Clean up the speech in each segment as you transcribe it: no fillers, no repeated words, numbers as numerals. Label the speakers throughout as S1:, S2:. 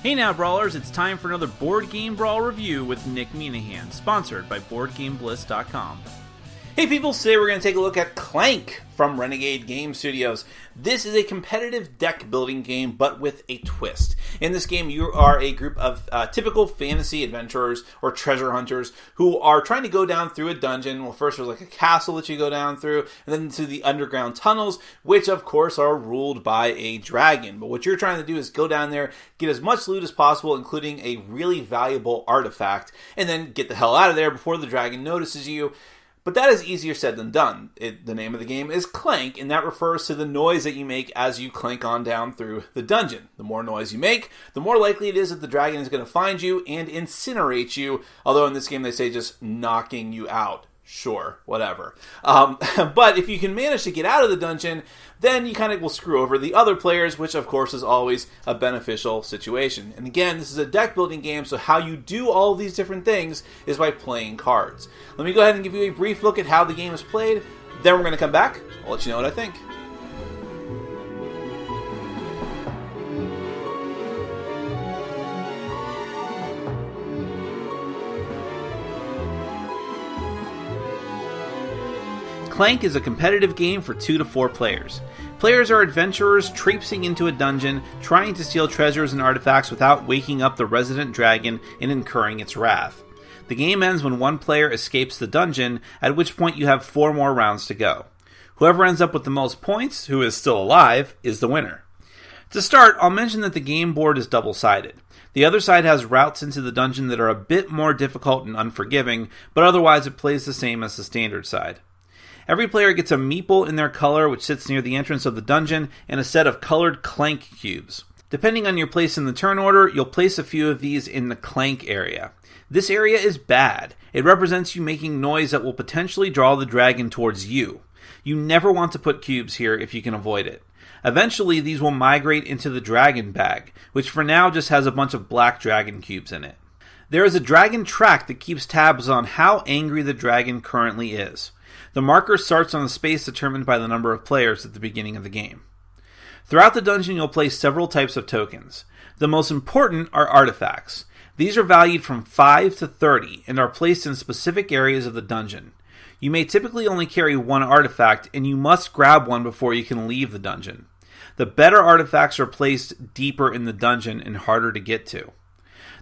S1: Hey now, Brawlers, it's time for another Board Game Brawl review with Nick Minahan, sponsored by BoardGameBliss.com. Hey people, today we're going to take a look at Clank from Renegade Game Studios. This is a competitive deck building game, but with a twist. In this game, you are a group of typical fantasy adventurers or treasure hunters who are trying to go down through a dungeon. Well, first there's like a castle that you go down through, and then to the underground tunnels, which of course are ruled by a dragon. But what you're trying to do is go down there, get as much loot as possible, including a really valuable artifact, and then get the hell out of there before the dragon notices you. But that is easier said than done. The name of the game is Clank, and that refers to the noise that you make as you clank on down through the dungeon. The more noise you make, the more likely it is that the dragon is going to find you and incinerate you, although in this game they say just knocking you out. Sure, whatever. But if you can manage to get out of the dungeon, then you kind of will screw over the other players, which of course is always a beneficial situation. And again, this is a deck building game, so how you do all of these different things is by playing cards. Let me go ahead and give you a brief look at how the game is played, then we're going to come back. I'll let you know what I think. Clank is a competitive game for 2 to 4 players. Players are adventurers traipsing into a dungeon, trying to steal treasures and artifacts without waking up the resident dragon and incurring its wrath. The game ends when one player escapes the dungeon, at which point you have 4 more rounds to go. Whoever ends up with the most points, who is still alive, is the winner. To start, I'll mention that the game board is double-sided. The other side has routes into the dungeon that are a bit more difficult and unforgiving, but otherwise it plays the same as the standard side. Every player gets a meeple in their color, which sits near the entrance of the dungeon, and a set of colored Clank cubes. Depending on your place in the turn order, you'll place a few of these in the Clank area. This area is bad. It represents you making noise that will potentially draw the dragon towards you. You never want to put cubes here if you can avoid it. Eventually, these will migrate into the dragon bag, which for now just has a bunch of black dragon cubes in it. There is a dragon track that keeps tabs on how angry the dragon currently is. The marker starts on a space determined by the number of players at the beginning of the game. Throughout the dungeon, you'll place several types of tokens. The most important are artifacts. These are valued from 5 to 30 and are placed in specific areas of the dungeon. You may typically only carry one artifact, and you must grab one before you can leave the dungeon. The better artifacts are placed deeper in the dungeon and harder to get to.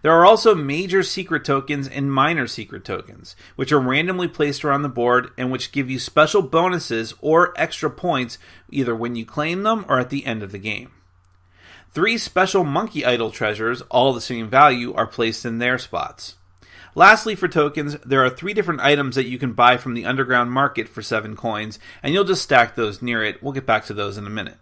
S1: There are also major secret tokens and minor secret tokens, which are randomly placed around the board and which give you special bonuses or extra points either when you claim them or at the end of the game. 3 special monkey idol treasures, all the same value, are placed in their spots. Lastly, for tokens, there are 3 different items that you can buy from the underground market for 7 coins, and you'll just stack those near it. We'll get back to those in a minute.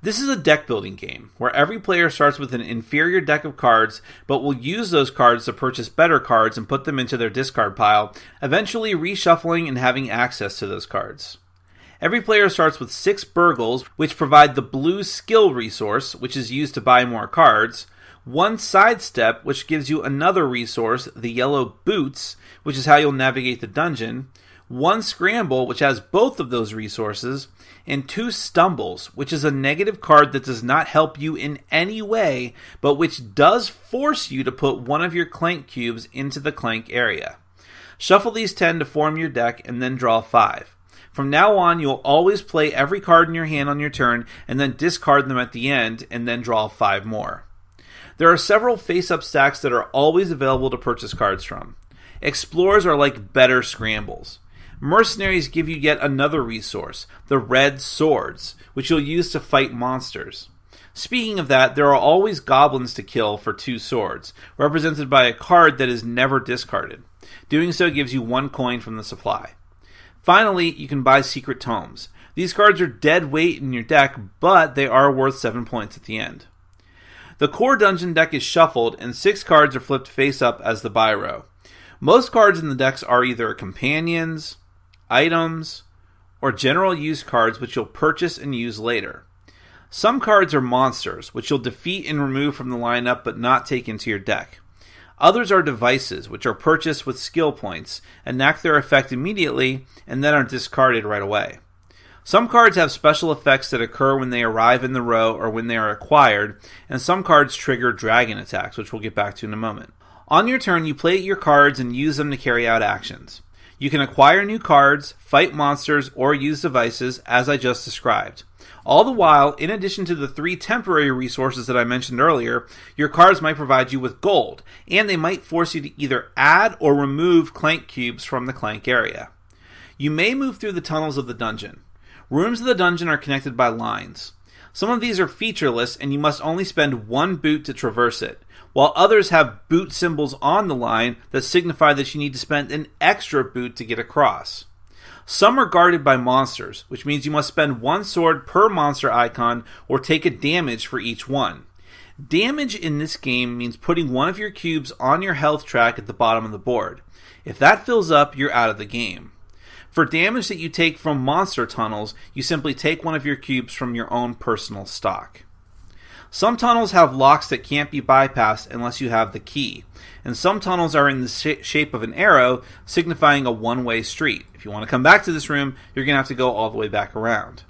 S1: This is a deck building game, where every player starts with an inferior deck of cards, but will use those cards to purchase better cards and put them into their discard pile, eventually reshuffling and having access to those cards. Every player starts with 6 burgles, which provide the blue skill resource, which is used to buy more cards, 1 sidestep, which gives you another resource, the yellow boots, which is how you'll navigate the dungeon, 1 scramble, which has both of those resources, and 2 stumbles, which is a negative card that does not help you in any way, but which does force you to put one of your Clank cubes into the Clank area. Shuffle these 10 to form your deck, and then draw 5. From now on, you'll always play every card in your hand on your turn, and then discard them at the end, and then draw 5 more. There are several face-up stacks that are always available to purchase cards from. Explorers are like better scrambles. Mercenaries give you yet another resource, the red swords, which you'll use to fight monsters. Speaking of that, there are always goblins to kill for 2 swords, represented by a card that is never discarded. Doing so gives you 1 coin from the supply. Finally, you can buy secret tomes. These cards are dead weight in your deck, but they are worth 7 points at the end. The core dungeon deck is shuffled, and 6 cards are flipped face up as the buy row. Most cards in the decks are either companions, items, or general use cards which you'll purchase and use later. Some cards are monsters, which you'll defeat and remove from the lineup but not take into your deck. Others are devices, which are purchased with skill points, enact their effect immediately, and then are discarded right away. Some cards have special effects that occur when they arrive in the row or when they are acquired, and some cards trigger dragon attacks, which we'll get back to in a moment. On your turn, you play your cards and use them to carry out actions. You can acquire new cards, fight monsters, or use devices, as I just described. All the while, in addition to the 3 temporary resources that I mentioned earlier, your cards might provide you with gold, and they might force you to either add or remove Clank cubes from the Clank area. You may move through the tunnels of the dungeon. Rooms of the dungeon are connected by lines. Some of these are featureless, and you must only spend 1 boot to traverse it, while others have boot symbols on the line that signify that you need to spend an extra boot to get across. Some are guarded by monsters, which means you must spend 1 sword per monster icon or take a damage for each one. Damage in this game means putting one of your cubes on your health track at the bottom of the board. If that fills up, you're out of the game. For damage that you take from monster tunnels, you simply take one of your cubes from your own personal stock. Some tunnels have locks that can't be bypassed unless you have the key, and some tunnels are in the shape of an arrow, signifying a one-way street. If you want to come back to this room, you're going to have to go all the way back around.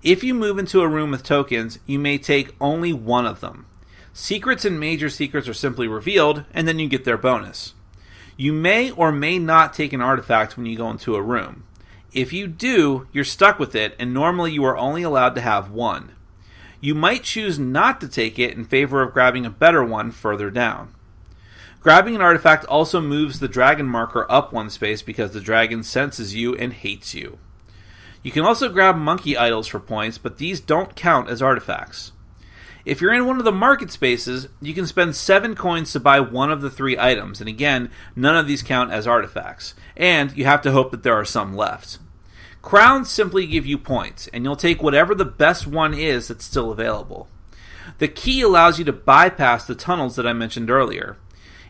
S1: If you move into a room with tokens, you may take only one of them. Secrets and major secrets are simply revealed, and then you get their bonus. You may or may not take an artifact when you go into a room. If you do, you're stuck with it, and normally you are only allowed to have 1. You might choose not to take it in favor of grabbing a better one further down. Grabbing an artifact also moves the dragon marker up 1 space because the dragon senses you and hates you. You can also grab monkey idols for points, but these don't count as artifacts. If you're in one of the market spaces, you can spend 7 coins to buy one of the 3 items, and again, none of these count as artifacts, and you have to hope that there are some left. Crowns simply give you points, and you'll take whatever the best one is that's still available. The key allows you to bypass the tunnels that I mentioned earlier,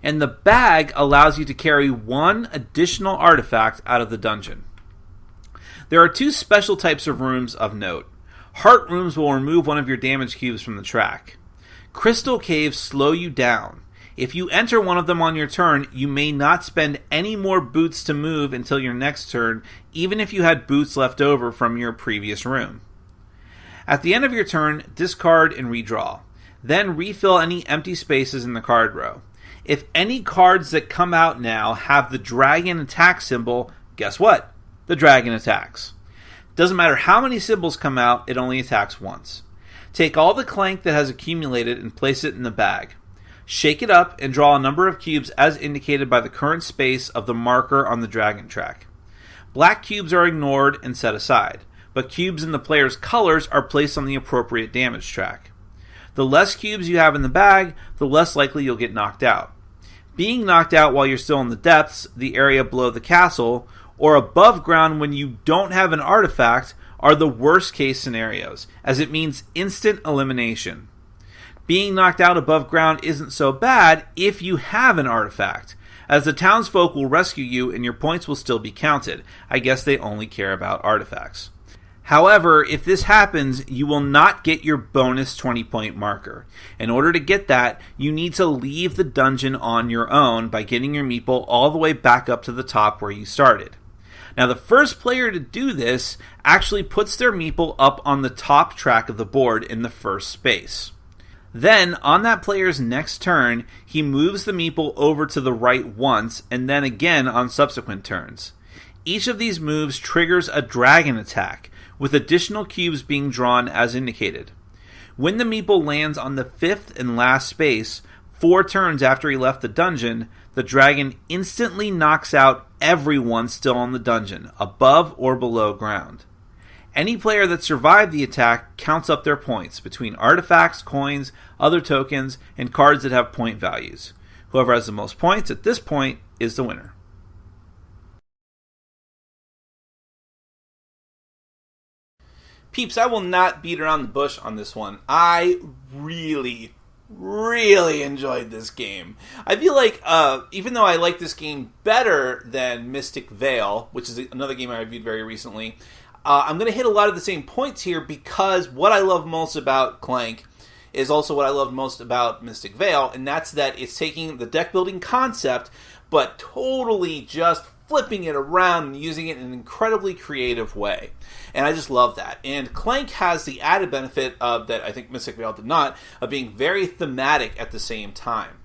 S1: and the bag allows you to carry 1 additional artifact out of the dungeon. There are 2 special types of rooms of note. Heart rooms will remove one of your damage cubes from the track. Crystal caves slow you down. If you enter one of them on your turn, you may not spend any more boots to move until your next turn, even if you had boots left over from your previous room. At the end of your turn, discard and redraw. Then refill any empty spaces in the card row. If any cards that come out now have the dragon attack symbol, guess what? The dragon attacks. Doesn't matter how many symbols come out, it only attacks once. Take all the Clank that has accumulated and place it in the bag. Shake it up and draw a number of cubes as indicated by the current space of the marker on the dragon track. Black cubes are ignored and set aside, but cubes in the player's colors are placed on the appropriate damage track. The less cubes you have in the bag, the less likely you'll get knocked out. Being knocked out while you're still in the depths, the area below the castle, or above ground when you don't have an artifact are the worst case scenarios, as it means instant elimination. Being knocked out above ground isn't so bad if you have an artifact, as the townsfolk will rescue you and your points will still be counted. I guess they only care about artifacts. However, if this happens, you will not get your bonus 20-point marker. In order to get that, you need to leave the dungeon on your own by getting your meeple all the way back up to the top where you started. Now, the first player to do this actually puts their meeple up on the top track of the board in the first space. Then, on that player's next turn, he moves the meeple over to the right once, and then again on subsequent turns. Each of these moves triggers a dragon attack, with additional cubes being drawn as indicated. When the meeple lands on the 5th and last space, 4 turns after he left the dungeon, the dragon instantly knocks out everyone still in the dungeon, above or below ground. Any player that survived the attack counts up their points between artifacts, coins, other tokens, and cards that have point values. Whoever has the most points at this point is the winner. Peeps, I will not beat around the bush on this one. I really enjoyed this game. I feel like, even though I like this game better than Mystic Vale, which is another game I reviewed very recently, I'm going to hit a lot of the same points here because what I love most about Clank is also what I love most about Mystic Vale, and that's that it's taking the deck building concept, but totally just flipping it around and using it in an incredibly creative way. And I just love that. And Clank has the added benefit of that I think Mystic Vale did not, of being very thematic at the same time.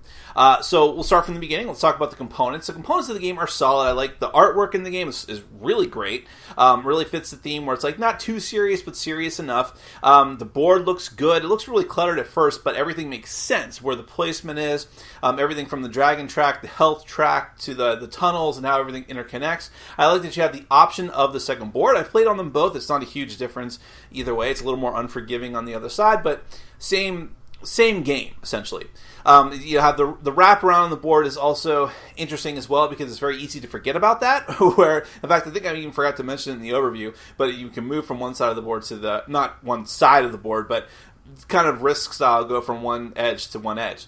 S1: So we'll start from the beginning. Let's talk about the components. The components of the game are solid. I like the artwork in the game is really great. Really fits the theme where it's like not too serious, but serious enough. The board looks good. It looks really cluttered at first, but everything makes sense where the placement is. Everything from the dragon track, the health track, to the tunnels and how everything interconnects. I like that you have the option of the second board. I've played on them both. It's not a huge difference either way. It's a little more unforgiving on the other side, but same game, essentially. You have the wraparound on the board is also interesting as well because it's very easy to forget about that. Where, in fact, I think I even forgot to mention it in the overview, but you can move from one side of the board to not one side of the board, but kind of risk style, go from one edge to one edge.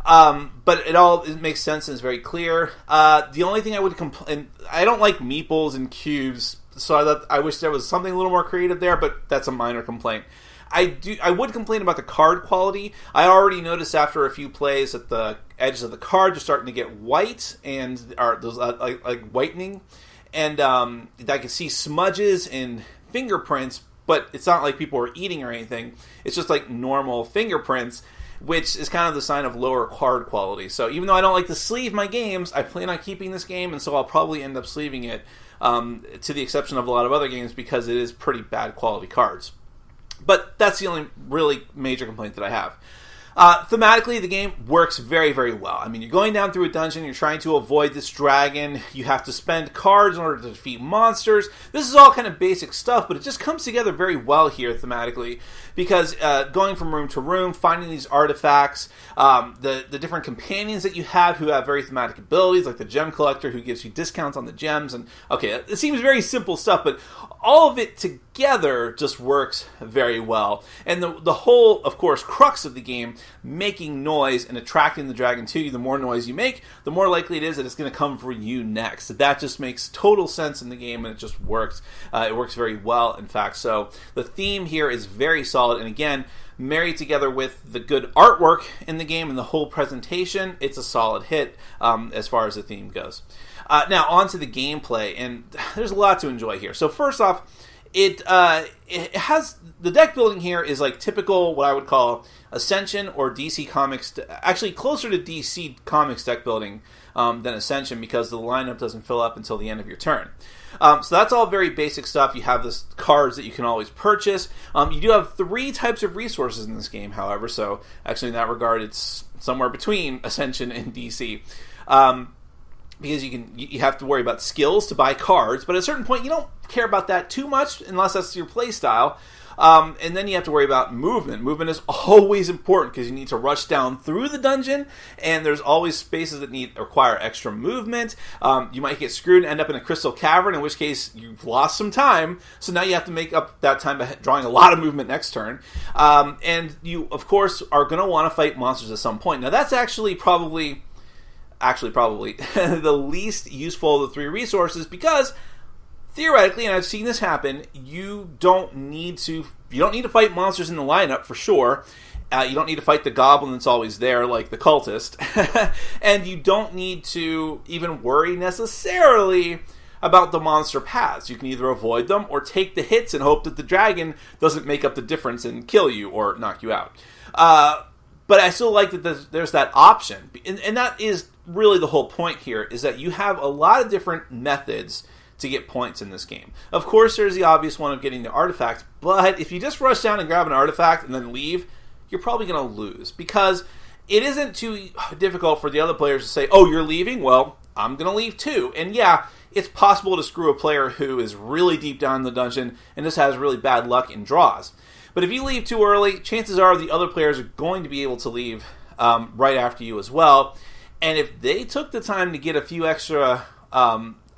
S1: But it makes sense and is very clear. The only thing I would complain, I don't like meeples and cubes, so I wish there was something a little more creative there, but that's a minor complaint. I would complain about the card quality. I already noticed after a few plays that the edges of the cards are starting to get white and are those like whitening, and I can see smudges and fingerprints. But it's not like people are eating or anything. It's just like normal fingerprints, which is kind of the sign of lower card quality. So even though I don't like to sleeve my games, I plan on keeping this game, and so I'll probably end up sleeving it, to the exception of a lot of other games because it is pretty bad quality cards. But that's the only really major complaint that I have. Thematically, the game works very, very well. I mean, you're going down through a dungeon, you're trying to avoid this dragon, you have to spend cards in order to defeat monsters. This is all kind of basic stuff, but it just comes together very well here thematically, because going from room to room, finding these artifacts, the different companions that you have who have very thematic abilities, like the gem collector who gives you discounts on the gems, and okay, it seems very simple stuff, but all of it together just works very well. And the whole, of course, crux of the game, making noise and attracting the dragon to you. The more noise you make, the more likely it is that it's going to come for you next. That just makes total sense in the game, and it just works. It works very well, in fact. So the theme here is very solid, and again, married together with the good artwork in the game and the whole presentation, it's a solid hit as far as the theme goes. Now, on to the gameplay, and there's a lot to enjoy here. So first off, it has, the deck building here is like typical, what I would call Ascension or DC Comics, actually closer to DC Comics deck building than Ascension, because the lineup doesn't fill up until the end of your turn. So that's all very basic stuff. You have this cards that you can always purchase. You do have 3 types of resources in this game, however, so actually in that regard it's somewhere between Ascension and DC. Because you have to worry about skills to buy cards, but at a certain point you don't care about that too much unless that's your play style. And then you have to worry about movement. Movement is always important because you need to rush down through the dungeon, and there's always spaces that require extra movement. You might get screwed and end up in a crystal cavern, in which case you've lost some time, so now you have to make up that time by drawing a lot of movement next turn. And you, of course, are going to want to fight monsters at some point. Now that's actually probably the least useful of the 3 resources, because theoretically, and I've seen this happen, you don't need to fight monsters in the lineup for sure. You don't need to fight the goblin that's always there, like the cultist. And you don't need to even worry necessarily about the monster paths. You can either avoid them or take the hits and hope that the dragon doesn't make up the difference and kill you or knock you out. But I still like that there's that option. And that is really the whole point here, is that you have a lot of different methods to get points in this game. Of course, there's the obvious one of getting the artifact, but if you just rush down and grab an artifact and then leave, you're probably going to lose, because it isn't too difficult for the other players to say, oh, you're leaving? Well, I'm going to leave too. And yeah, it's possible to screw a player who is really deep down in the dungeon and just has really bad luck in draws. But if you leave too early, chances are the other players are going to be able to leave right after you as well. And if they took the time to get a few extra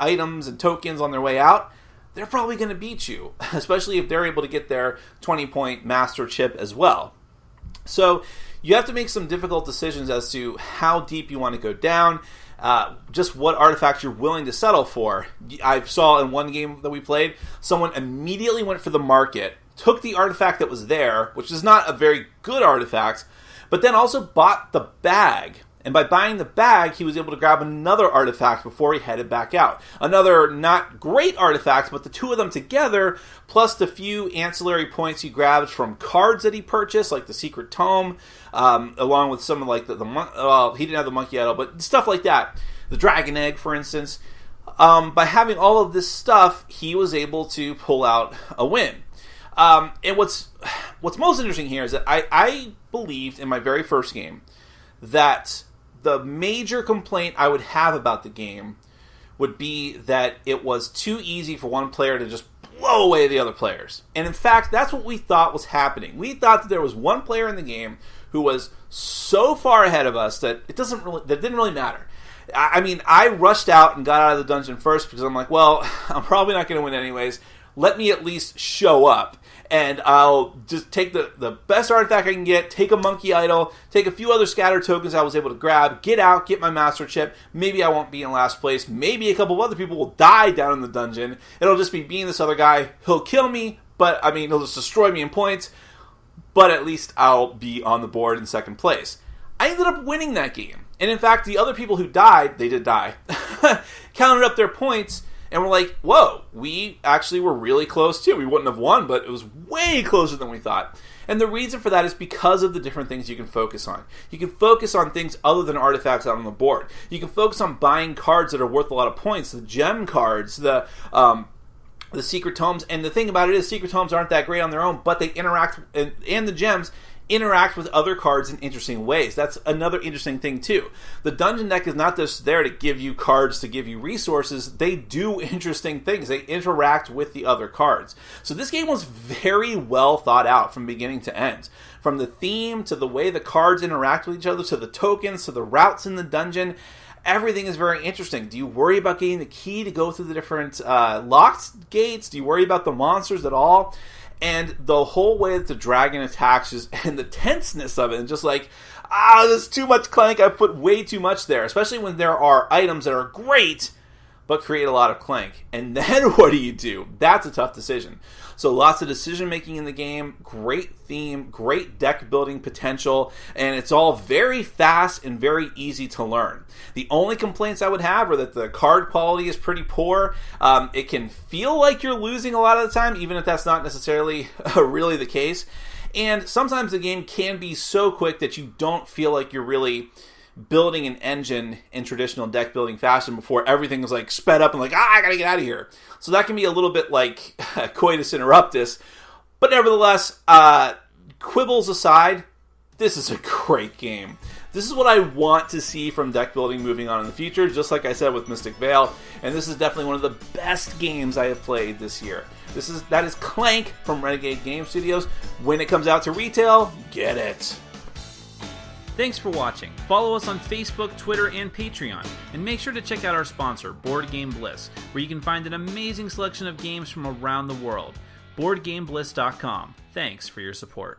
S1: items and tokens on their way out, they're probably going to beat you, especially if they're able to get their 20-point master chip as well. So you have to make some difficult decisions as to how deep you want to go down, just what artifacts you're willing to settle for. I saw in one game that we played, someone immediately went for the market, took the artifact that was there, which is not a very good artifact, but then also bought the bag And by buying the bag, he was able to grab another artifact before he headed back out. Another not great artifact, but the two of them together, plus the few ancillary points he grabbed from cards that he purchased, like the Secret Tome, along with some of like he didn't have the Monkey Idol, but stuff like that. The Dragon Egg, for instance. By having all of this stuff, he was able to pull out a win. And what's most interesting here is that I believed in my very first game that the major complaint I would have about the game would be that it was too easy for one player to just blow away the other players. And in fact, that's what we thought was happening. We thought that there was one player in the game who was so far ahead of us that that didn't really matter. I mean, I rushed out and got out of the dungeon first because I'm like, well, I'm probably not going to win anyways. Let me at least show up. And I'll just take the best artifact I can get, take a Monkey Idol, take a few other scatter tokens I was able to grab, get out, get my Master Chip. Maybe I won't be in last place. Maybe a couple of other people will die down in the dungeon. It'll just be me and this other guy. He'll kill me, but I mean, he'll just destroy me in points. But at least I'll be on the board in second place. I ended up winning that game. And in fact, the other people who died, they did die, counted up their points. And we're like, whoa, we actually were really close too. We wouldn't have won, but it was way closer than we thought. And the reason for that is because of the different things you can focus on. You can focus on things other than artifacts out on the board. You can focus on buying cards that are worth a lot of points, the gem cards, the Secret Tomes. And the thing about it is Secret Tomes aren't that great on their own, but they interact, and the gems interact with other cards in interesting ways. That's another interesting thing too. The dungeon deck is not just there to give you cards, to give you resources. They do interesting things. They interact with the other cards. So this game was very well thought out from beginning to end. From the theme, to the way the cards interact with each other, to the tokens, to the routes in the dungeon. Everything is very interesting. Do you worry about getting the key to go through the different locked gates? Do you worry about the monsters at all? And the whole way that the dragon attacks and the tenseness of it, and just like, there's too much Clank, I put way too much there. Especially when there are items that are great, but create a lot of Clank. And then what do? That's a tough decision. So lots of decision making in the game, great theme, great deck building potential, and it's all very fast and very easy to learn. The only complaints I would have are that the card quality is pretty poor. It can feel like you're losing a lot of the time, even if that's not necessarily really the case. And sometimes the game can be so quick that you don't feel like you're really building an engine in traditional deck building fashion before everything is like sped up and like, I gotta get out of here. So that can be a little bit like coitus interruptus. But nevertheless, quibbles aside, this is a great game. This is what I want to see from deck building moving on in the future, just like I said with Mystic Vale. And this is definitely one of the best games I have played this year. That is Clank from Renegade Game Studios. When it comes out to retail, get it.
S2: Thanks for watching. Follow us on Facebook, Twitter, and Patreon. And make sure to check out our sponsor, Board Game Bliss, where you can find an amazing selection of games from around the world. BoardGameBliss.com. Thanks for your support.